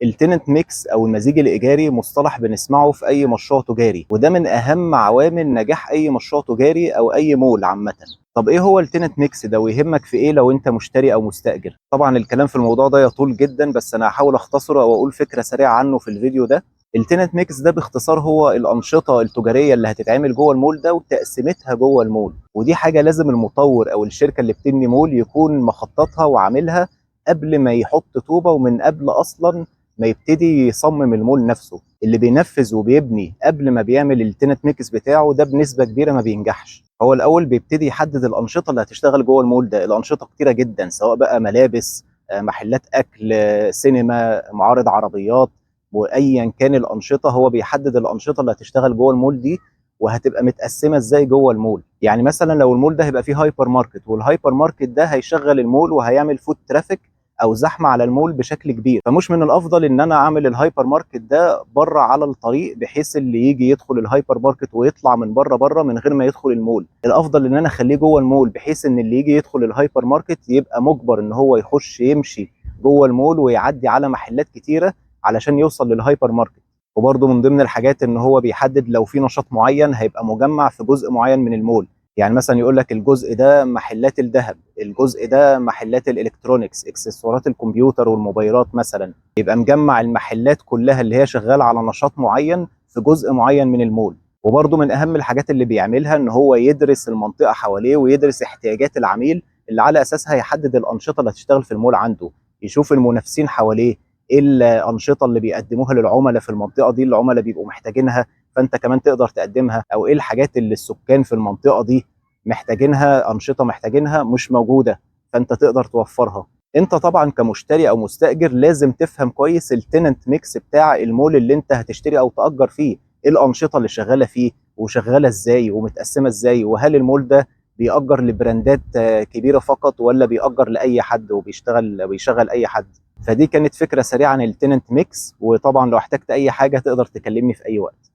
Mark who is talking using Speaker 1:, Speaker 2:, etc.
Speaker 1: التننت ميكس او المزيج الايجاري مصطلح بنسمعه في اي مشروع تجاري، وده من اهم عوامل نجاح اي مشروع تجاري او اي مول عامه. طب ايه هو التننت ميكس ده ويهمك في ايه لو انت مشتري او مستاجر؟ طبعا الكلام في الموضوع ده يطول جدا، بس انا هحاول اختصره او اقول فكره سريعه عنه في الفيديو ده. التننت ميكس ده باختصار هو الانشطه التجاريه اللي هتتعمل جوه المول ده وتقسيمتها جوه المول، ودي حاجه لازم المطور او الشركه اللي بتبني مول يكون مخططها وعاملها قبل ما يحط طوبه، ومن قبل اصلا ما يبتدي يصمم المول نفسه. اللي بينفذ وبيبني قبل ما بيعمل التنت ميكس بتاعه ده بنسبه كبيره ما بينجحش. هو الاول بيبتدي يحدد الانشطه اللي هتشتغل جوه المول ده. الانشطه كتيره جدا، سواء بقى ملابس، محلات اكل، سينما، معارض عربيات، وايا كان الانشطه هو بيحدد الانشطه اللي هتشتغل جوه المول دي وهتبقى متقسمه ازاي جوه المول. يعني مثلا لو المول ده هيبقى فيه هايبر ماركت، والهايبر ماركت ده هيشغل المول وهيعمل فود ترافيك او زحمه على المول بشكل كبير، فمش من الافضل ان انا اعمل الهايبر ماركت ده بره على الطريق، بحيث اللي يجي يدخل الهايبر ماركت ويطلع من بره من غير ما يدخل المول. الافضل ان انا اخليه جوه المول، بحيث ان اللي يجي يدخل الهايبر ماركت يبقى مجبر ان هو يخش يمشي جوه المول ويعدي على محلات كتيره علشان يوصل للهايبر ماركت. وبرده من ضمن الحاجات ان هو بيحدد لو في نشاط معين هيبقى مجمع في جزء معين من المول. يعني مثلا يقول لك الجزء ده محلات الذهب، الجزء ده محلات الالكترونيكس، اكسسوارات الكمبيوتر والموبايلات مثلا، يبقى مجمع المحلات كلها اللي هي شغاله على نشاط معين في جزء معين من المول. وبرده من اهم الحاجات اللي بيعملها ان هو يدرس المنطقه حواليه ويدرس احتياجات العميل، اللي على اساسها يحدد الانشطه اللي هتشتغل في المول عنده. يشوف المنافسين حواليه ايه الانشطه اللي بيقدموها للعملاء في المنطقه دي، العملاء بيبقوا محتاجينها فانت كمان تقدر تقدمها، او ايه الحاجات اللي السكان في المنطقه دي محتاجينها، انشطه محتاجينها مش موجوده فانت تقدر توفرها. انت طبعا كمشتري او مستاجر لازم تفهم كويس التننت ميكس بتاع المول اللي انت هتشتري او تاجر فيه، ايه الانشطه اللي شغاله فيه وشغاله ازاي ومتقسمه ازاي، وهل المول ده بيأجر لبراندات كبيره فقط ولا بيأجر لاي حد وبيشغل اي حد. فدي كانت فكره سريعه عن التننت ميكس، وطبعا لو احتجت اي حاجه تقدر تكلمني في اي وقت.